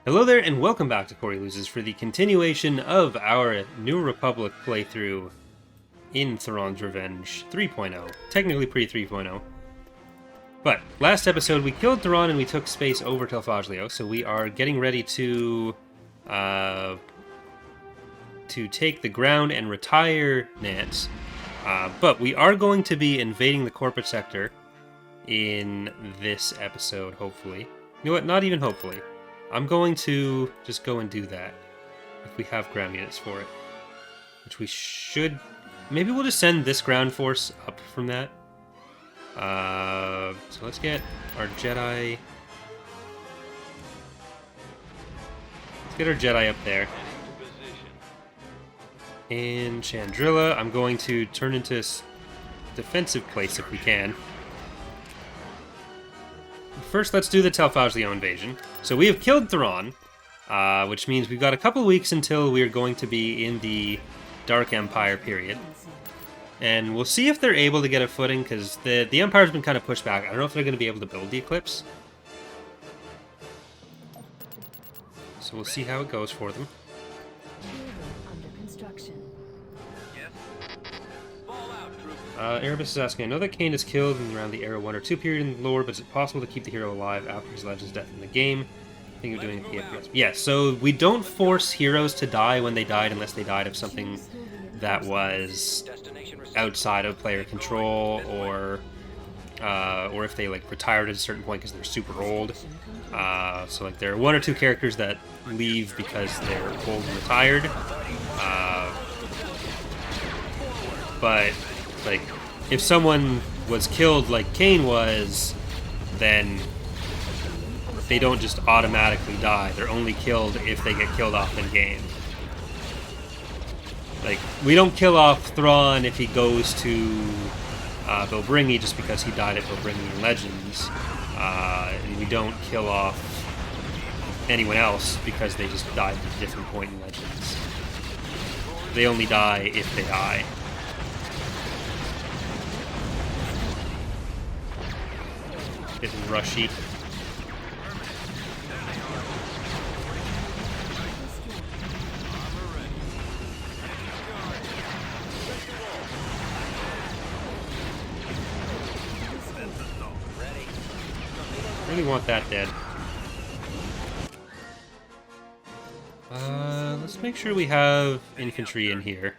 Hello there, and welcome back to Corey Loses for the continuation of our New Republic playthrough in Thrawn's Revenge 3.0. Technically pre 3.0. But last episode we killed Thrawn and we took space over Telfaglio, so we are getting ready to take the ground and retire Nance. But we are going to be invading the corporate sector in this episode, hopefully. You know what? Not even hopefully. I'm going to just go and do that, if we have ground units for it. Which we should... Maybe we'll just send this ground force up from that. So let's get our Jedi... Let's get our Jedi up there. And Chandrilla, I'm going to turn into a defensive place if we can. First, let's do the Telfaglio invasion. So we have killed Thrawn, which means we've got a couple weeks until we're going to be in the Dark Empire period. And we'll see if they're able to get a footing, because the Empire's been kind of pushed back. I don't know if they're going to be able to build the Eclipse. So we'll see how it goes for them. Erebus is asking, I know that Kane is killed in around the Era 1 or 2 period in the lore, but is it possible to keep the hero alive after his legend's death in the game? I think you're doing a PFPS. Yeah, so we don't force heroes to die when they died unless they died of something that was outside of player control, or if they like retired at a certain point because they're super old. So like there are 1 or 2 characters that leave because they're old and retired. But like, if someone was killed like Kane was, then they don't just automatically die. They're only killed if they get killed off in game. Like, we don't kill off Thrawn if he goes to Bilbringi just because he died at Bilbringi in Legends. And we don't kill off anyone else because they just died at a different point in Legends. They only die if they die. Getting rushy. Really want that dead. Let's make sure we have infantry in here.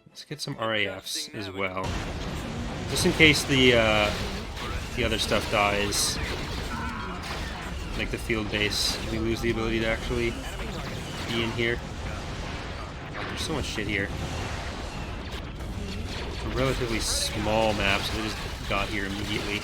Let's get some RAFs as well. Just in case the other stuff dies, like the field base, we lose the ability to actually be in here. There's so much shit here. It's a relatively small map, so we just got here immediately.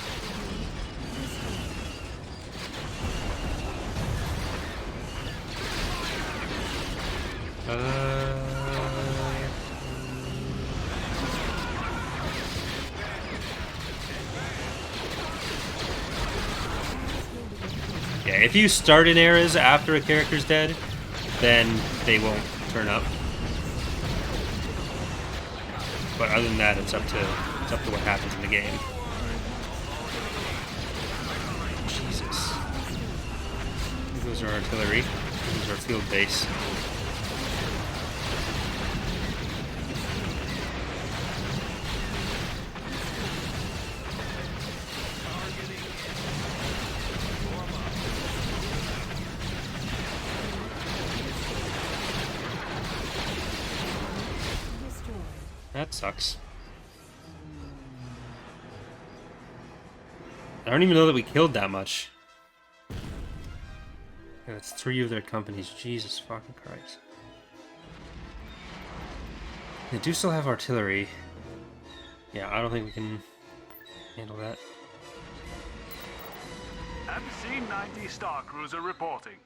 Yeah, if you start in eras after a character's dead, then they won't turn up. But other than that, it's up to what happens in the game. Jesus. Those are artillery. Those are field base. That sucks. I don't even know that we killed that much. Yeah, that's 3 of their companies. Jesus fucking Christ. They do still have artillery. Yeah, I don't think we can handle that. MC-90 Star Cruiser reporting.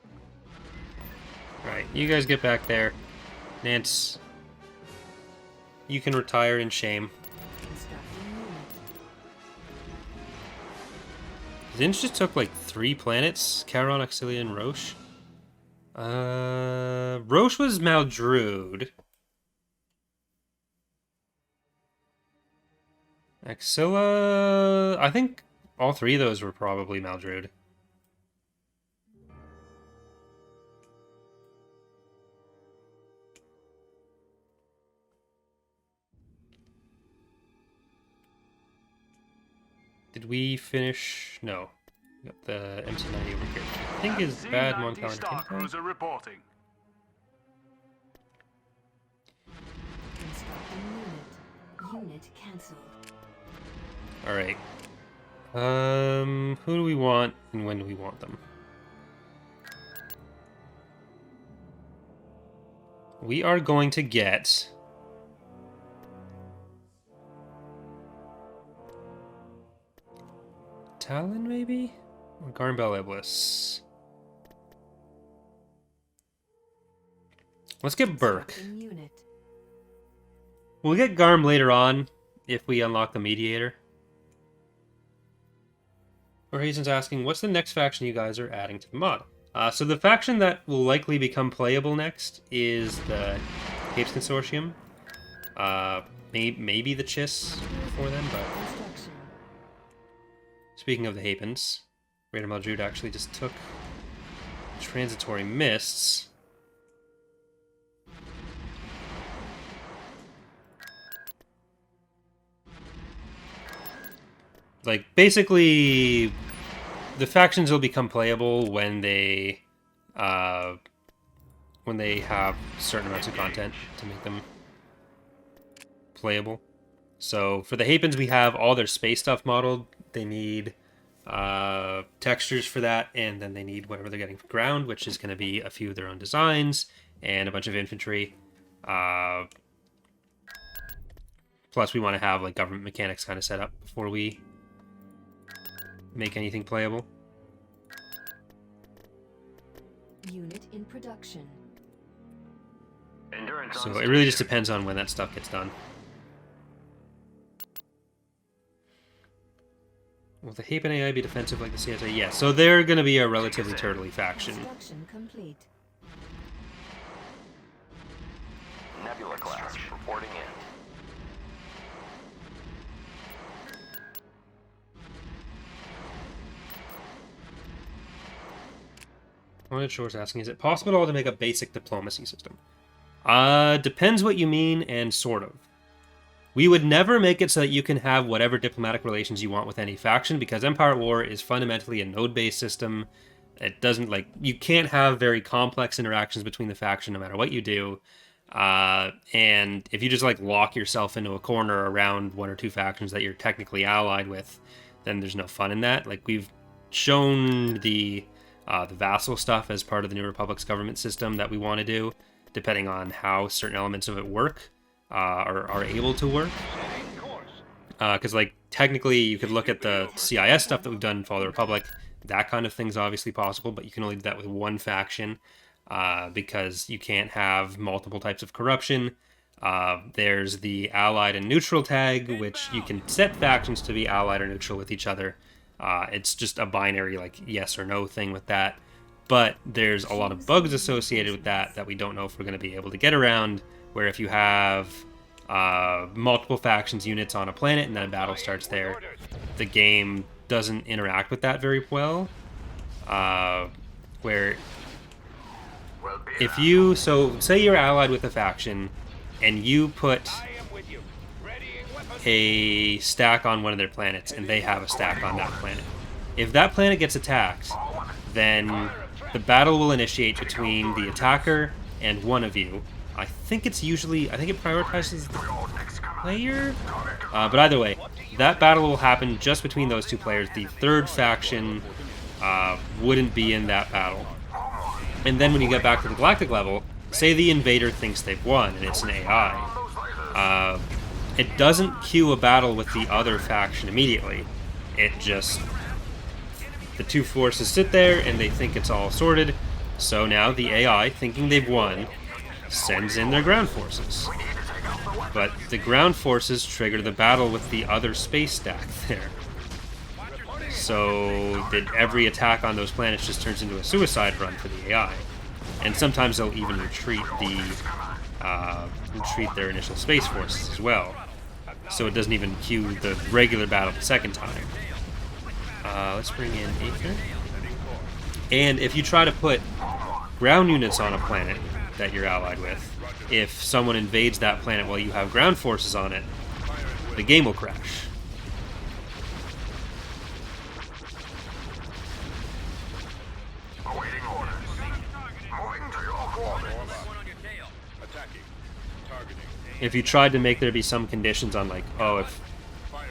Right, you guys get back there. Nance, you can retire in shame. Zinch just took like 3 planets, Charon, Auxilia, and Roche. Roche was Maldrude. Axilla... I think all three of those were probably Maldrude. Did we finish? No. We got the MC-90 over here. I think is bad Mon Calamari Star Kinko. Cruiser reporting. Constructing unit. Unit cancelled. Alright. Who do we want and when do we want them? We are going to get... Talon, maybe? Or Garnbell Iblis? Let's get Burke. Constructing unit. We'll get Garm later on if we unlock the Mediator. Horizon's asking, what's the next faction you guys are adding to the mod? So the faction that will likely become playable next is the Capes Consortium. Maybe the Chiss before then, but... Construction. Speaking of the Hapens, Raider Maldrude actually just took Transitory Mists. Like, basically, the factions will become playable when they have certain amounts of content to make them playable. So for the Hapens, we have all their space stuff modeled. They need textures for that, and then they need whatever they're getting for ground, which is going to be a few of their own designs and a bunch of infantry. Plus, we want to have like government mechanics kind of set up before we make anything playable. Unit in production. So it really just depends on when that stuff gets done. Will the Hapen AI be defensive like the CSA? Yeah, so they're going to be a relatively turtly faction. Construction complete. Nebula class reporting in. Wanted Shore's asking, is it possible at all to make a basic diplomacy system? Depends what you mean, and sort of. We would never make it so that you can have whatever diplomatic relations you want with any faction, because Empire at War is fundamentally a node-based system. It doesn't, like, you can't have very complex interactions between the faction no matter what you do. And if you just, like, lock yourself into a corner around one or two factions that you're technically allied with, then there's no fun in that. Like, we've shown the vassal stuff as part of the New Republic's government system that we want to do, depending on how certain elements of it work, or are able to work. Because, like, technically you could look at the CIS stuff that we've done in Fall of the Republic. That kind of thing's obviously possible, but you can only do that with one faction, because you can't have multiple types of corruption. There's the allied and neutral tag, which you can set factions to be allied or neutral with each other. It's just a binary, like, yes or no thing with that. But there's a lot of bugs associated with that we don't know if we're going to be able to get around, where if you have multiple factions units on a planet and then a battle starts there, the game doesn't interact with that very well. Where if you, so say you're allied with a faction and you put a stack on one of their planets and they have a stack on that planet. If that planet gets attacked, then the battle will initiate between the attacker and one of you. I think it prioritizes the player? But either way, that battle will happen just between those two players. The third faction wouldn't be in that battle. And then when you get back to the galactic level, say the invader thinks they've won and it's an AI. It doesn't cue a battle with the other faction immediately. It just... the two forces sit there and they think it's all sorted. So now the AI, thinking they've won, sends in their ground forces. But the ground forces trigger the battle with the other space stack there. So that every attack on those planets just turns into a suicide run for the AI. And sometimes they'll even retreat their initial space forces as well. So it doesn't even cue the regular battle the second time. Let's bring in Aether. And if you try to put ground units on a planet that you're allied with, if someone invades that planet while you have ground forces on it, the game will crash. if you tried to make there be some conditions on like, oh, if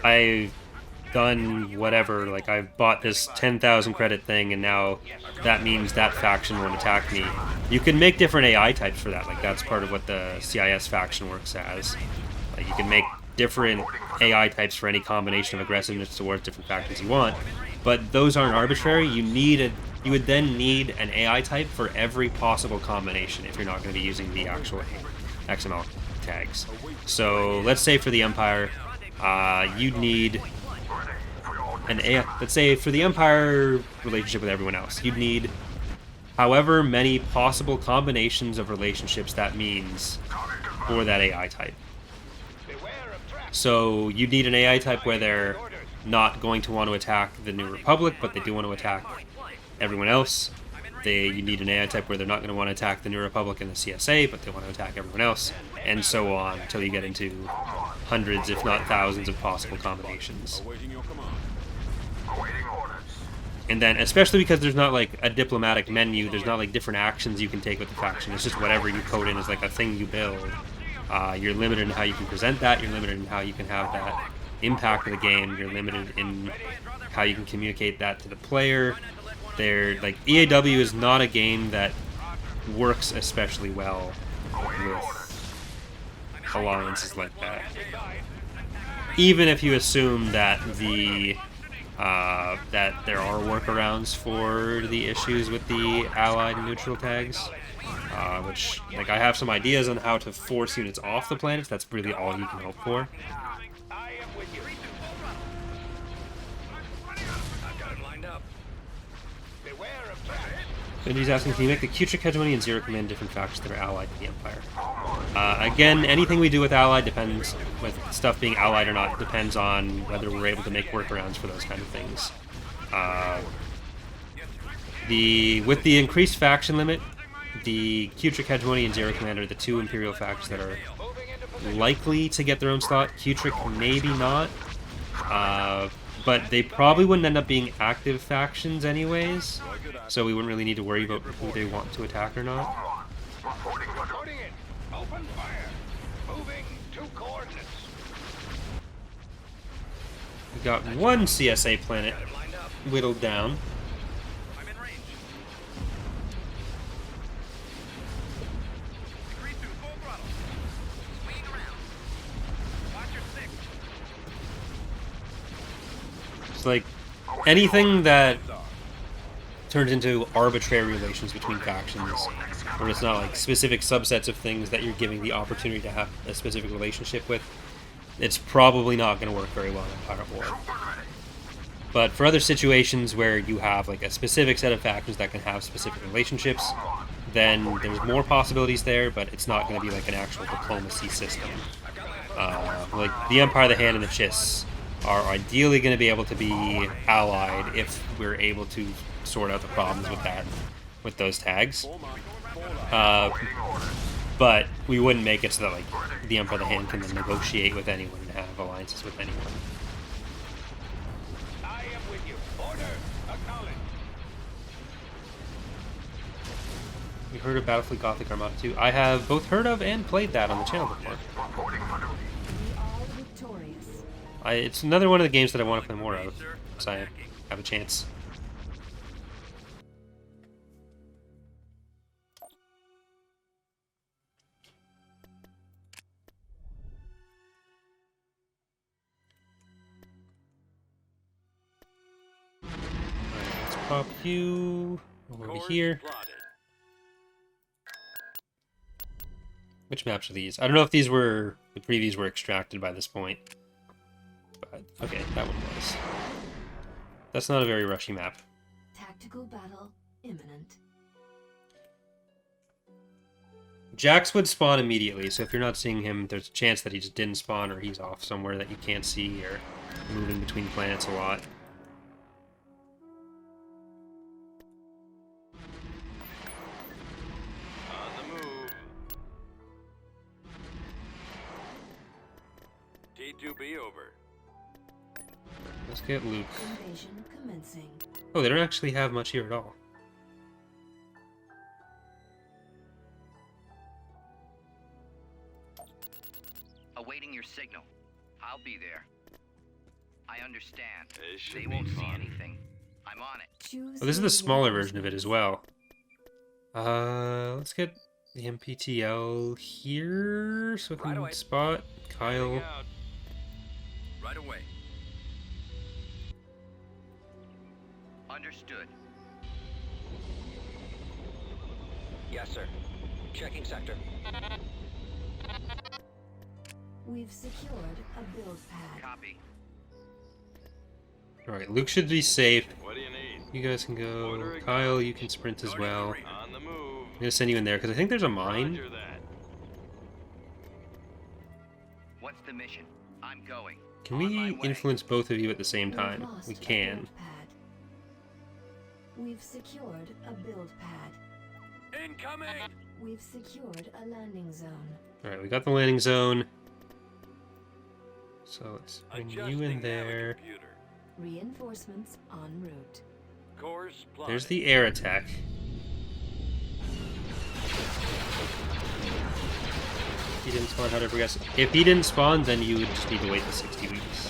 I've done whatever, like I've bought this 10,000 credit thing and now that means that faction won't attack me, you can make different AI types for that. Like that's part of what the CIS faction works as. Like you can make different AI types for any combination of aggressiveness towards different factions you want, but those aren't arbitrary. You would then need an AI type for every possible combination if you're not going to be using the actual XML tags. So let's say for the Empire, you'd need an AI. Let's say for the Empire relationship with everyone else, you'd need however many possible combinations of relationships that means for that AI type. So you'd need an AI type where they're not going to want to attack the New Republic, but they do want to attack everyone else. You need an AI type where they're not going to want to attack the New Republic and the CSA, but they want to attack everyone else, and so on until you get into hundreds, if not thousands, of possible combinations. And then, especially because there's not like a diplomatic menu, there's not like different actions you can take with the faction. It's just whatever you code in is like a thing you build. You're limited in how you can present that. You're limited in how you can have that impact the game. You're limited in how you can communicate that to the player. Like EAW is not a game that works especially well with alliances like that. Even if you assume that that there are workarounds for the issues with the allied and neutral tags, which like I have some ideas on how to force units off the planets. That's really all you can hope for. Benji's asking, can you make the Q-Trick hegemony and Zero Command different factions that are allied to the Empire? Again, anything we do with allied depends, with stuff being allied or not, depends on whether we're able to make workarounds for those kind of things. With the increased faction limit, the Q-Trick hegemony and Zero Command are the two Imperial factions that are likely to get their own slot. Q-Trick maybe not, but they probably wouldn't end up being active factions anyways, so we wouldn't really need to worry about who they want to attack or not. We got one CSA planet whittled down. It's like anything that turns into arbitrary relations between factions, where it's not like specific subsets of things that you're giving the opportunity to have a specific relationship with, it's probably not going to work very well in Pirate War. But for other situations where you have like a specific set of factions that can have specific relationships, then there's more possibilities there, but it's not going to be like an actual diplomacy system. Like the Empire, the Hand, and the Chiss are ideally going to be able to be allied if we're able to sort out the problems with those tags. But we wouldn't make it so that like the Emperor of the Hand can then negotiate with anyone and have alliances with anyone. I am with you. Order. Acknowledge. You heard of Battlefleet Gothic Armada 2? I have both heard of and played that on the channel before. We are victorious. It's another one of the games that I want to play more of, so I have a chance. Let's pop you over here. Which maps are these? I don't know if the previews were extracted by this point. But, okay, that one was. That's not a very rushy map. Tactical battle imminent. Jax would spawn immediately, so if you're not seeing him, there's a chance that he just didn't spawn or he's off somewhere that you can't see or moving between planets a lot. T2B over. Let's get Luke. Invasion commencing. Oh, they don't actually have much here at all. signal. I'll be there. I understand. It should They be won't see fun. anything. I'm on it. Choose Oh, this is your the smaller version of it as reinforcements. well. Let's get the MPTL here so we Right can away. spot Heading Kyle. out. Right away. Understood. Yes, sir. Checking sector. We've secured a build pad. Copy. Alright, Luke should be safe. What do you need? You guys can go. Order Kyle, you can sprint as well. On the move. I'm gonna send you in there because I think there's a mine. Roger that. What's the mission? I'm going. Can On we my way. influence both of you at the same We've time? lost We a can. build pad. We've secured a build pad. Incoming! We've secured a landing zone. Alright, we got the landing zone. So let's bring you Adjusting in there. navigator. Reinforcements en route. Course plotted. There's the air attack. He didn't spawn, how to progress. If he didn't spawn, then you would just need to wait the 60 weeks.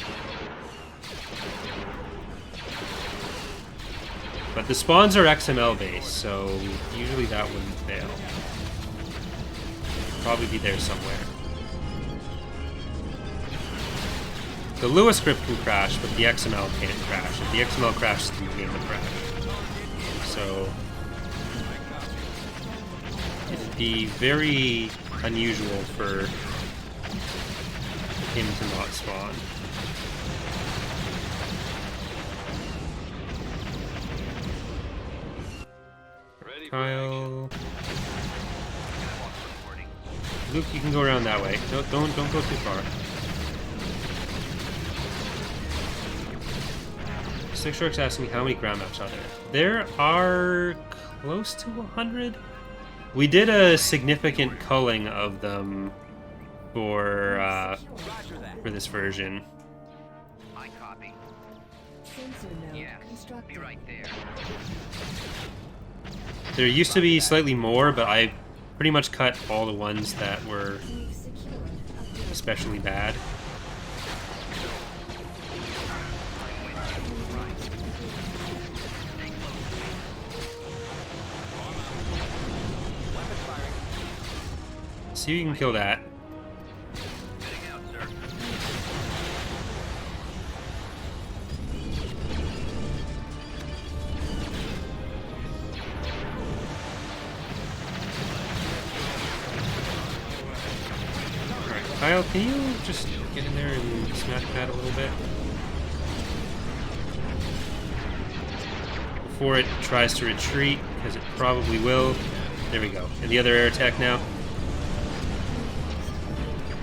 But the spawns are XML based, so usually that wouldn't fail. Probably be there somewhere. The Lewis script can crash, but the XML can't crash. If the XML crashes, then the game will crash. So it'd be very unusual for him to not spawn. Ready for action. Kyle, Luke, you can go around that way. Don't go too far. Six Sharks asking me how many ground maps are there. There are close to 100. We did a significant culling of them for this version. I copy. Sensor node Yeah. constructed. Be right there. There used to be slightly more, but I pretty much cut all the ones that were We've secured a build especially bad. See if you can kill that. Heading out, sir. Alright, Kyle, can you just get in there and smash that a little bit? Before it tries to retreat, because it probably will. There we go. And the other air attack now.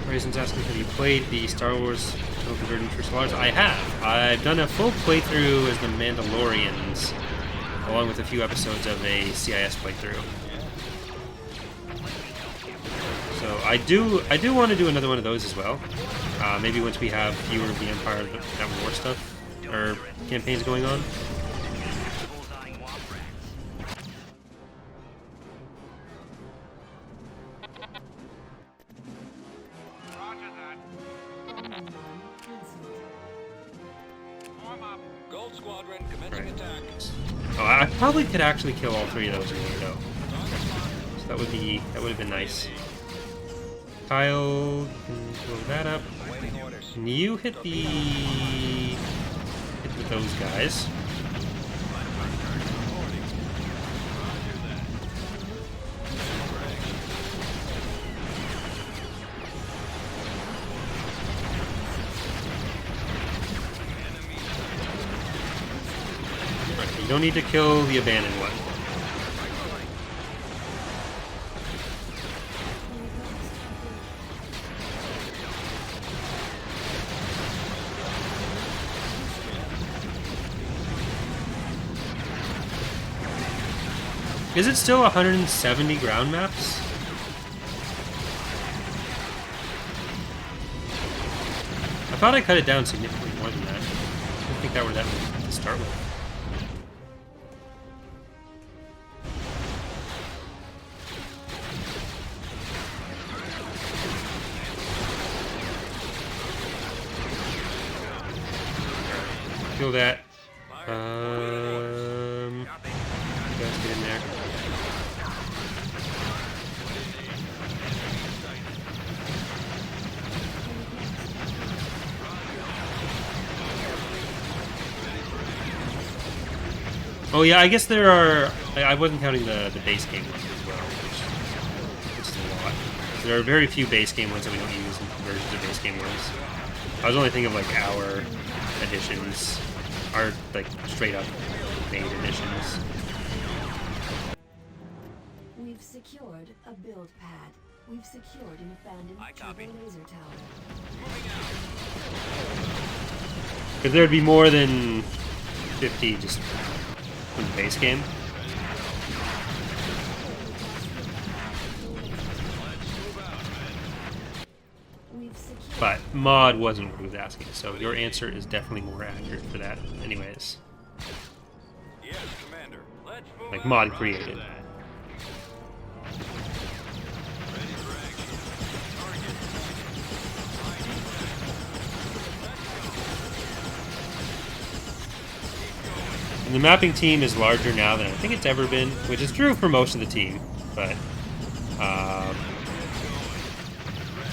Horizon's asking, have you played the Star Wars No Converting for Solars? I have. I've done a full playthrough as the Mandalorians, along with a few episodes of a CIS playthrough. So I do want to do another one of those as well. Maybe once we have fewer of the Empire at War stuff or campaigns going on. Bullseye womp rats. Bonadan cancelled. Gold Squadron commencing Right. attack. Oh, I probably could actually kill all three of those in one go. So that would have been nice. Kyle, you can blow that up. Waiting orders. Can you hit with those guys? Right, you don't need to kill the abandoned one. Is it still 170 ground maps? I thought I cut it down significantly more than that. I didn't think that were that many to start with. kill that. Fire. You guys get in there. Oh yeah, I guess there are. I wasn't counting the base game ones as well, which is a lot. There are very few base game ones that we don't use in conversions of base game ones. I was only thinking of like our editions, our like straight up made editions. We've secured a build pad. We've secured an abandoned I copy. turbo laser tower. Because there'd be more than 50 just from the base game. We've secured But mod wasn't what he was asking, so your answer is definitely more accurate for that. Anyways, Yes, Commander. Let's move like out. mod created. And the mapping team is larger now than I think it's ever been, which is true for most of the team, but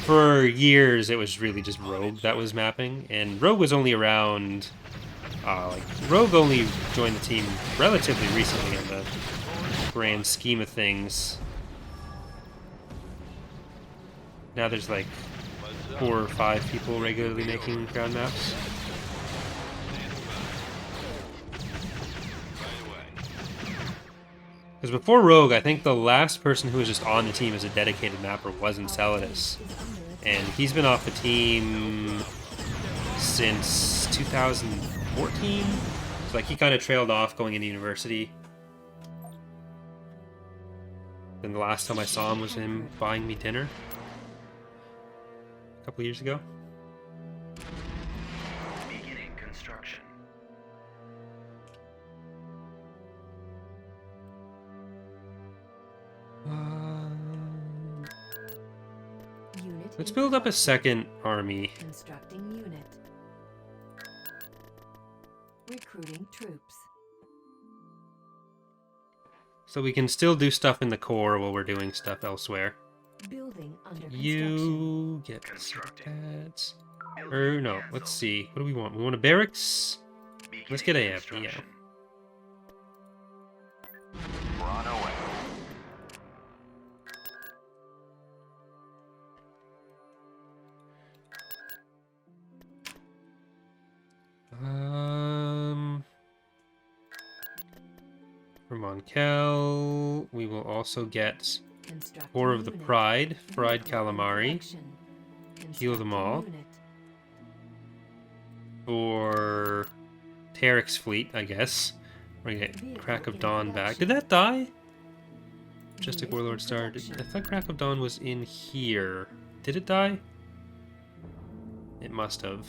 for years it was really just Rogue that was mapping, and Rogue was only around, Rogue only joined the team relatively recently in the grand scheme of things. Now there's like 4 or 5 people regularly making ground maps. Because before Rogue, I think the last person who was just on the team as a dedicated mapper was Enceladus. And he's been off the team since 2014. So like he kind of trailed off going into university. Then the last time I saw him was him buying me dinner a couple years ago. Beginning construction. unit. Let's in build up a construction. second army. Constructing unit. Recruiting troops. So we can still do stuff in the core while we're doing stuff elsewhere. Building under construction. You get pads. Or no, let's see. What do we want? We want a barracks. Let's get AFD, yeah. Construction. Thrawn away. For Monkel, we will also get Constructing Core of the unit. Pride, Fried Vehicle in Calamari. production. Heal them all. Constructing unit. For Tarek's fleet, I guess. We're gonna get Vehicle Crack of in Dawn back. production. Did that die? Majestic Unit Warlord in Star. I production. thought Crack of Dawn was in here. Did it die? It must have.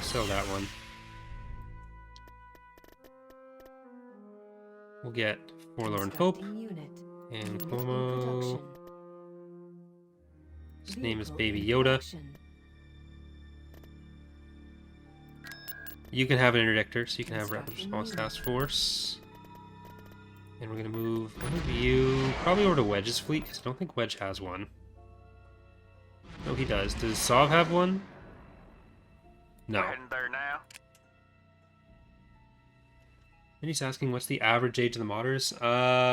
Sell that one. We'll get Forlorn Hope Constructing unit. and Unit in Cuomo. production. His name is Vehicle Baby in Yoda. production. You can have an interdictor, so you can have Rapid Constructing Response unit. Task Force. And we're gonna move one of you probably over to Wedge's fleet, because I don't think Wedge has one. No, he does. Does Sov have one? No. We're heading there now. And he's asking what's the average age of the modders.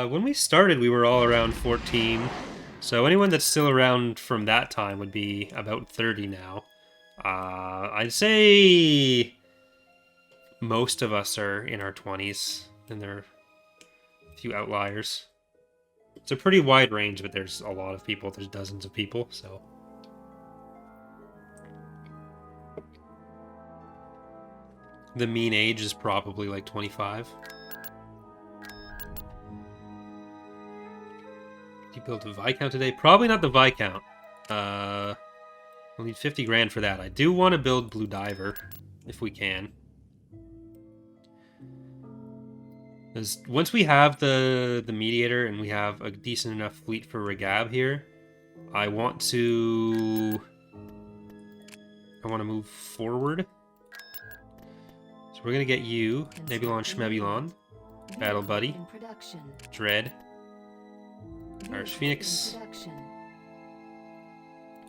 When we started, we were all around 14. So anyone that's still around from that time would be about 30 now. I'd say most of us are in our 20s, and there are a few outliers. It's a pretty wide range, but there's a lot of people. There's dozens of people, so... The mean age is probably like 25. Did you build a Viscount today? Probably not the Viscount. We'll need 50 grand for that. I do want to build Blue Diver, if we can. Because once we have the Mediator and we have a decent enough fleet for Regab here, I want to move forward So we're gonna get you, Nebulon Schmebulon, Battle Buddy, In production. Dread, Irish Vehicle Phoenix, in production.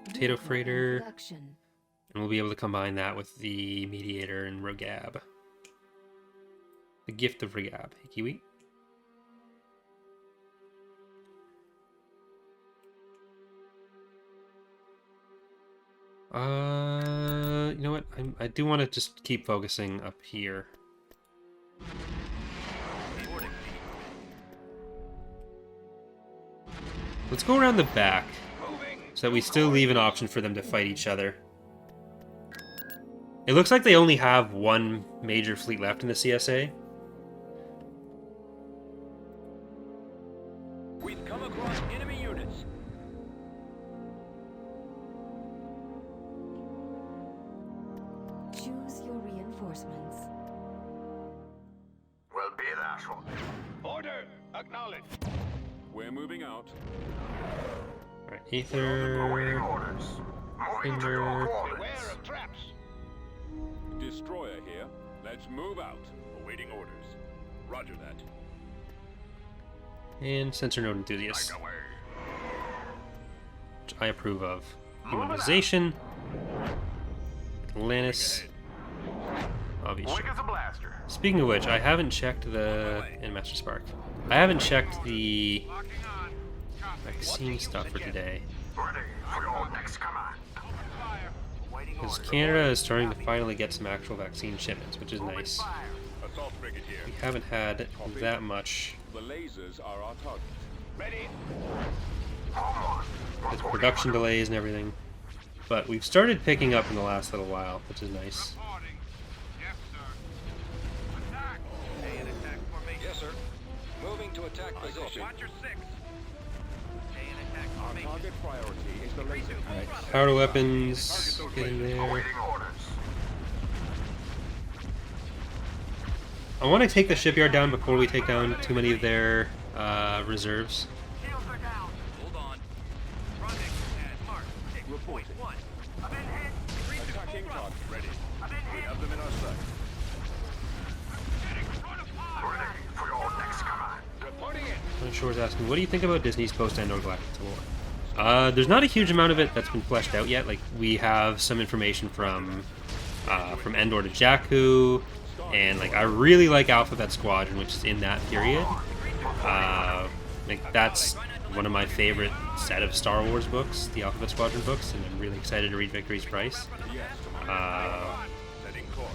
Potato Vehicle in Freighter, production. and we'll be able to combine that with the Mediator and Rogab. The Gift of Rogab. Hey, Kiwi. You know what? I do want to just keep focusing up here. Let's go around the back, so that we still leave an option for them to fight each other. It looks like they only have one major fleet left in the CSA. We've come across enemy units. Choose your reinforcements. Will be that one. Order! Acknowledged. We're moving out. Alright, Aether, Orders. Moving to your Finger, coordinates. of traps. Destroyer here. Let's move out. Awaiting orders. Roger that. and Sensor Node Enthusiast, Away. which I approve of. Humanization, Atlantis, obviously. Quick as a blaster. Speaking of which, I haven't checked the... and Master Spark. I haven't checked the vaccine stuff for today. Ready for your next command. Because Canada is starting to finally get some actual vaccine shipments, which is nice. Assault frigate here. We haven't had that much. The lasers are our target. Ready? There's production delays and everything. But we've started picking up in the last little while, which is nice. Yes, sir. Moving to attack position. Our target priority is the laser. Alright, powder weapons, get in there. Awaiting orders. I want to take the shipyard down before we take down too many of their reserves. Hold on. Project at mark. Reporting. 6.1. I've been hit. Reach the Attacking full target. Ready. I've been We hit. have them in our sight. Ready for your next command. Reporting in. I'm sure is asking, what do you think about Disney's post-Endor Galactic lore? There's not a huge amount of it that's been fleshed out yet. Like, we have some information from Endor to Jakku, and like I really like Alphabet Squadron, which is in that period. Like that's one of my favorite set of Star Wars books, the Alphabet Squadron books, and I'm really excited to read Victory's Price. Setting course.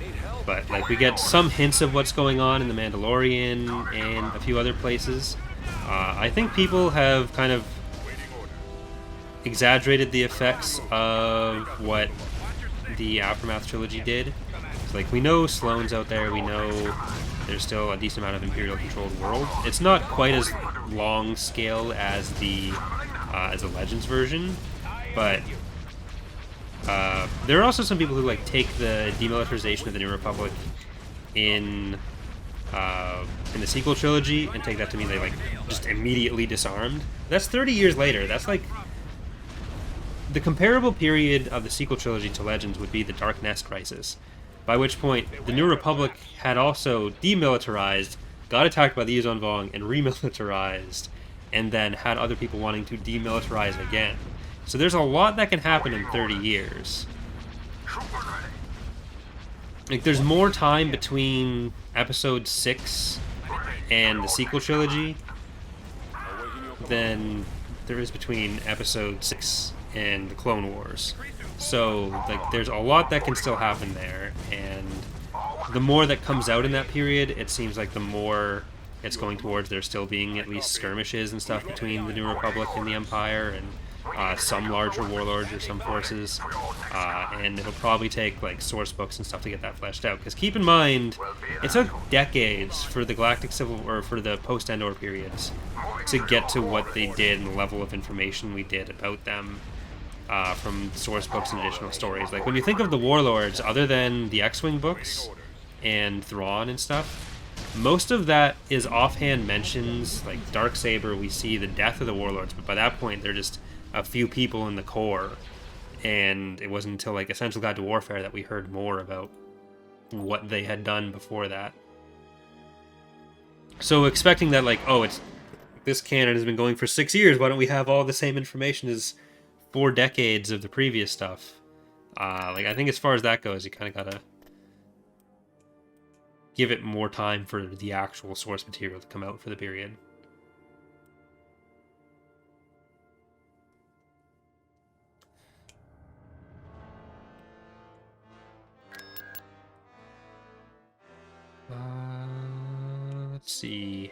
Need help? But like we get some hints of what's going on in The Mandalorian and a few other places. I think people have kind of exaggerated the effects of what the Aftermath trilogy did. So, like, we know Sloane's out there, we know there's still a decent amount of Imperial-controlled world. It's not quite as long scale as the Legends version, but there are also some people who like take the demilitarization of the New Republic in the sequel trilogy and take that to mean they like just immediately disarmed. That's 30 years later. That's like the comparable period of the sequel trilogy to Legends would be the Dark Nest Crisis, by which point the New Republic had also demilitarized, got attacked by the Yuuzhan Vong, and remilitarized, and then had other people wanting to demilitarize again. So there's a lot that can happen in 30 years. Like, there's more time between Episode 6 and the sequel trilogy than there is between Episode 6 and the Clone Wars. So, like, there's a lot that can still happen there, and the more that comes out in that period, it seems like the more it's going towards there still being at least skirmishes and stuff between the New Republic and the Empire, and some larger warlords or some forces, and it'll probably take like source books and stuff to get that fleshed out. Because keep in mind, it took decades for the Galactic Civil or for the post-Endor periods to get to what they did and the level of information we did about them from source books and additional stories. Like, when you think of the warlords, other than the X-Wing books and Thrawn and stuff, most of that is offhand mentions. Like Darksaber, we see the death of the warlords, but by that point they're just a few people in the core, and it wasn't until like Essential Guide to Warfare that we heard more about what they had done before that. So expecting that, like, oh, it's this canon has been going for 6 years, why don't we have all the same information as 4 decades of the previous stuff? Like, I think as far as that goes, you kind of gotta give it more time for the actual source material to come out for the period. Let's see.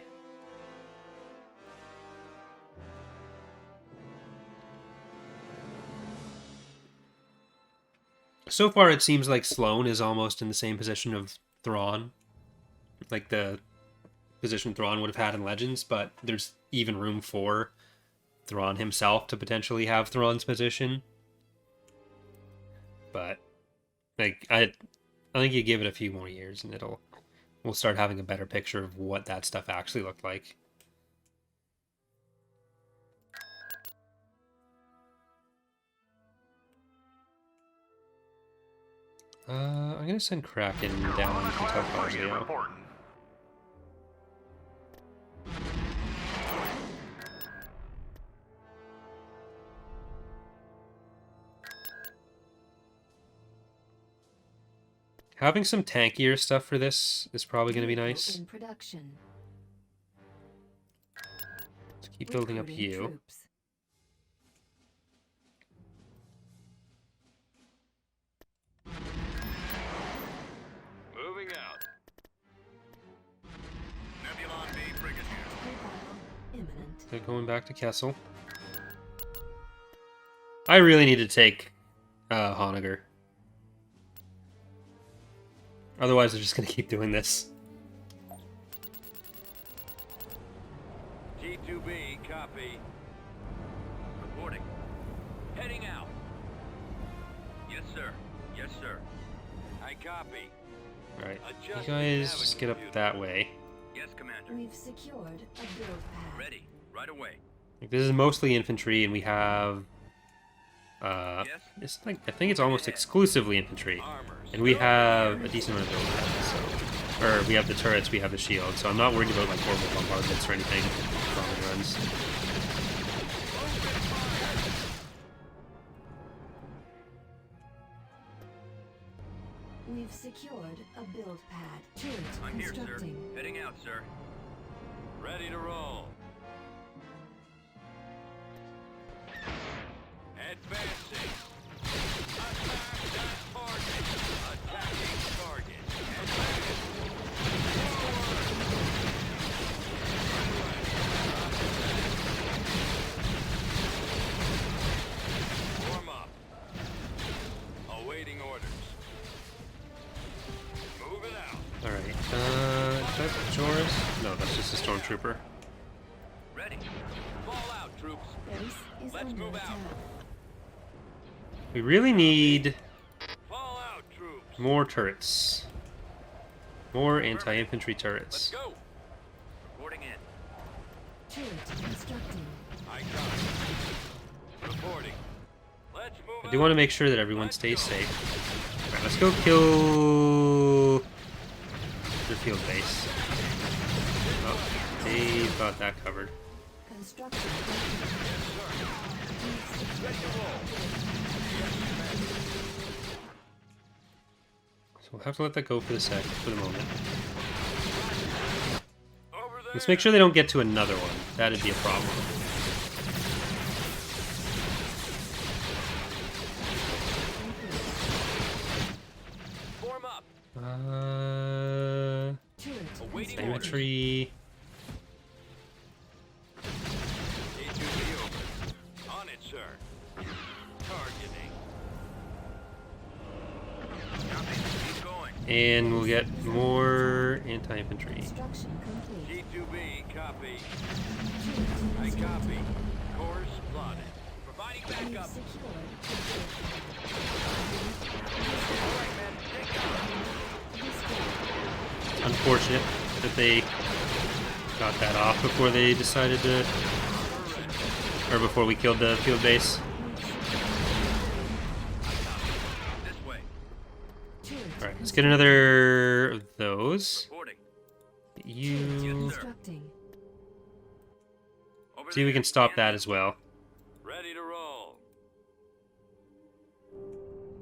So far, it seems like Sloane is almost in the same position of Thrawn, like the position Thrawn would have had in Legends, but there's even room for Thrawn himself to potentially have Thrawn's position. But like I think you give it a few more years and we'll start having a better picture of what that stuff actually looked like. I'm gonna send Kraken down to Topazio. Reporting. Having some tankier stuff for this is probably gonna be nice. In production. Let's keep building up Recruiting you. troops. Moving out. Nebulon B frigate here. Mobile imminent. So going back to Kessel. I really need to take Honegger. Otherwise, they're just going to keep doing this. T2B, copy. Reporting. Heading out. Yes, sir. Yes, sir. I copy. Alright, you Adjusting guys just get up navigator. that way. Yes, Commander. We've secured a build pad. Ready. Right away. Like, this is mostly infantry, and we have... Yes. it's like, I think it's almost exclusively infantry. Armors. And we have a decent amount of build pads, so... Or, we have the turrets, we have the shield, so I'm not worried about, like, horrible bombardments or anything. Bombing runs. We've secured a build pad. Turret I'm here, sir. constructing. Heading out, sir. Ready to roll. Advancing. Attack that target. Attacking target. Advance. Forward. Warm up. Awaiting orders. Move it out. Alright, is that Joris? No, that's just a stormtrooper. Ready. Fall out, troops. Base is Let's under move out. attack. We really need Fall out, troops. more turrets. More anti-infantry Let's turrets. go. Reporting in. Turret constructing. I got it. Reporting. Let's move I do want to make sure that everyone stays safe. Alright, let's go kill their field base. Oh, they've got that covered. Construction complete. Ready to roll. So we'll have to let that go for the moment. Over there. Let's make sure they don't get to another one. That'd be a problem. Form up. Turret Awaiting constructing. orders. Infantry. A2B over. On it, sir. Targeting. Copy. Keep going. And we'll get more anti-infantry. Construction complete. T2B, copy. Turret I constructing. copy. Course plotted. Providing We've backup. secured a build All right, men. Take cover. Unfortunate that they got that off before they decided to... Or before we killed the field base. This way. Turret Alright, Let's get another of those. Reporting. You... Constructing. Over See if we there. can stop that as well. Ready to roll.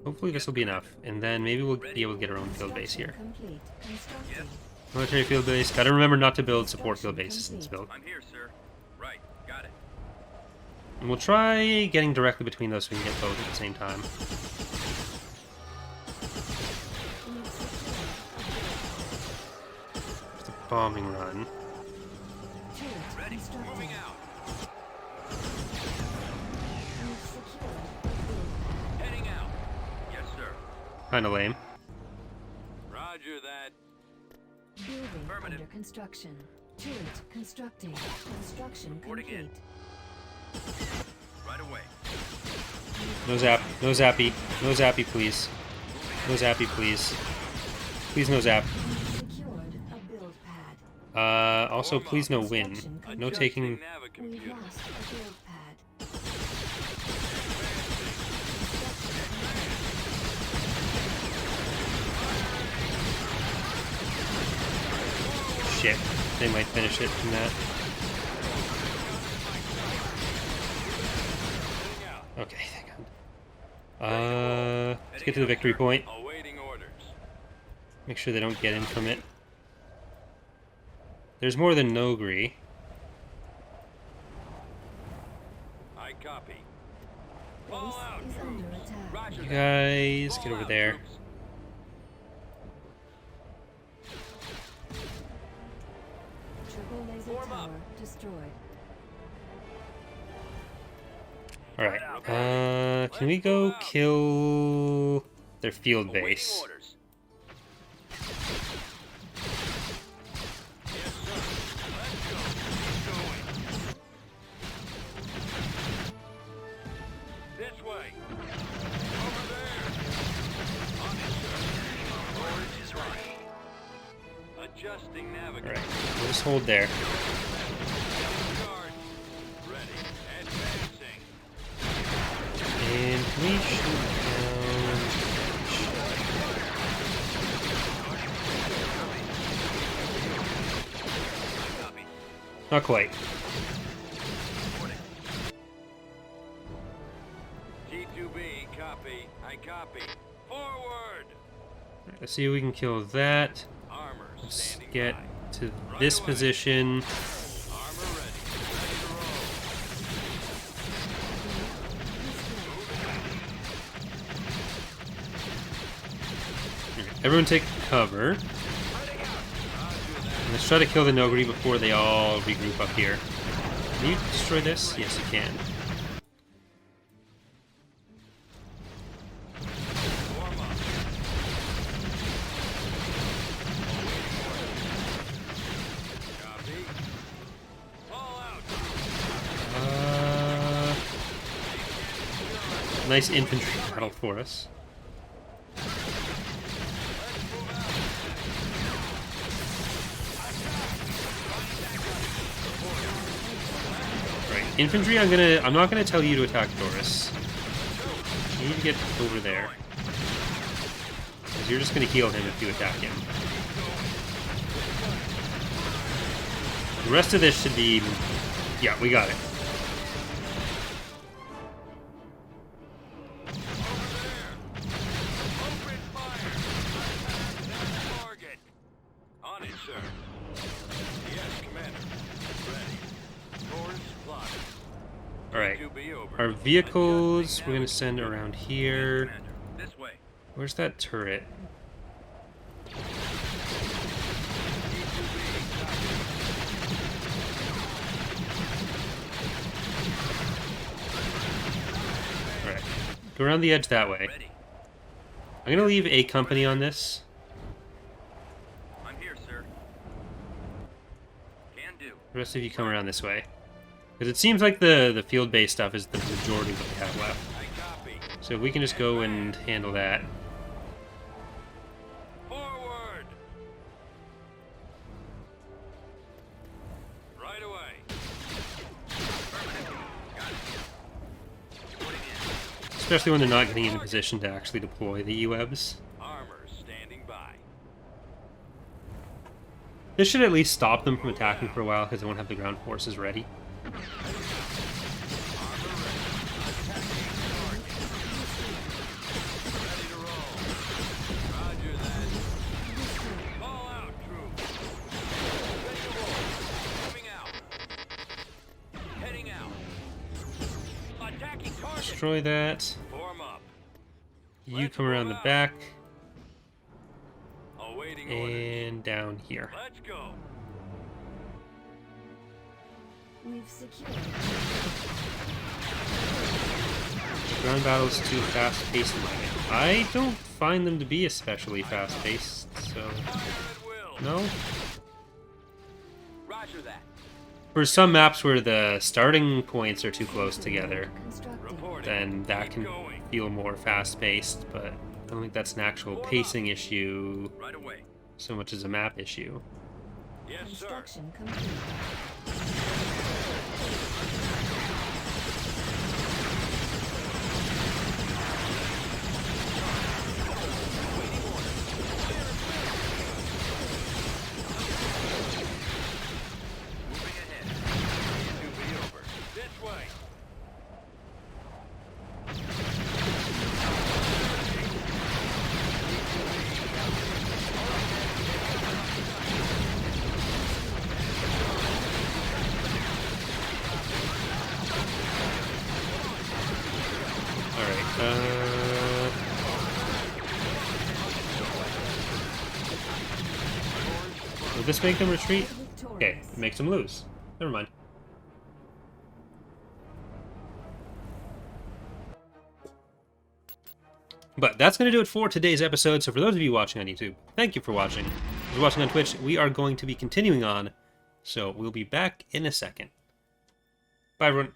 Hopefully this will be enough. And then maybe we'll be able to get our own field base here. Complete. Constructing. Military field base. Gotta remember not to build support field bases in this build. I'm here, sir. Right. Got it. And we'll try getting directly between those so we can get both at the same time. We've secured Just a bombing run. turret Ready. constructing. Moving out. We've secured a build pad. Heading out. Yes, sir. Kinda lame. Roger that. Building Affirmative. under construction. Turret constructing. Construction Reporting in. complete. Right away. No zap. No zappy. No zappy, please. No zappy, please. Please no zap. We've secured a build pad. Also, please no win. No taking... Adjusting nav We've computer. lost a build pad. Shit. They might finish it from that. Okay, thank God. Let's get to the victory point. Awaiting orders. Make sure they don't get in from it. There's more than Nogri. I copy. Base Fall out. is under attack. Roger You that. guys, Fall get over out, there. troops. Triple laser Form up. tower destroyed. Alright, can we go kill their field Awaiting base? orders. Yes, sir. Let's go. Keep going. This way. Over there. On it, sir. Orders is ready. Adjusting navigator. Alright, we'll just hold there. Charge. Ready. Advancing. And can we shoot down... Copy. Not quite. G2B, copy. I copy. Forward. Let's see if we can kill that. Armor Let's standing get by. to this position. Armor ready. Ready to roll. Everyone take cover. Let's try to kill the Nogri before they all regroup up here. Can you destroy this? Yes, you can. Warm up. Copy. Fall out. Nice infantry battle for us. Right, infantry. I'm not gonna tell you to attack Doris. You need to get over there, because you're just gonna heal him if you attack him. The rest of this should be... Yeah, we got it. Open fire. Target. On it, sir. Yes, Commander. Ready. Course plotted. Alright. G2B over. Our vehicles, Adjusting we're gonna navigator. send around Yes, here. Commander. This way. Where's that turret? Alright. Go around the edge that way. Ready. I'm gonna leave a company on this. I'm here, sir. Can do. The rest of you come around this way. Because it seems like the field-based stuff is the majority of what we have left. I copy. So we can just go and handle that. Forward. Right away. Affirmative. Got it. Reporting in. Especially when they're not getting in a position to actually deploy the UEBs. Armor standing by. This should at least stop them from attacking for a while because they won't have the ground forces ready. Roger that. All out, troops. Ready to roll. Coming out. Heading out. Attacking target. Destroy that. Form up. You come around the back Awaiting orders. and down here. Let's go. We've secured. Ground battles too fast-paced in my game. I don't find them to be especially fast-paced, so Fire at will. no. Roger that. For some maps where the starting points are too close together, Constructing. Reporting. then that Keep can going. feel more fast-paced, but I don't think that's an actual pacing issue Right away. so much as a map issue. Yes, sir. Construction complete. Moving ahead. It will be over. This way. Alright, will this make them retreat? Okay, it makes them lose. Never mind. But that's going to do it for today's episode. So for those of you watching on YouTube, thank you for watching. If you're watching on Twitch, we are going to be continuing on. So we'll be back in a second. Bye, everyone.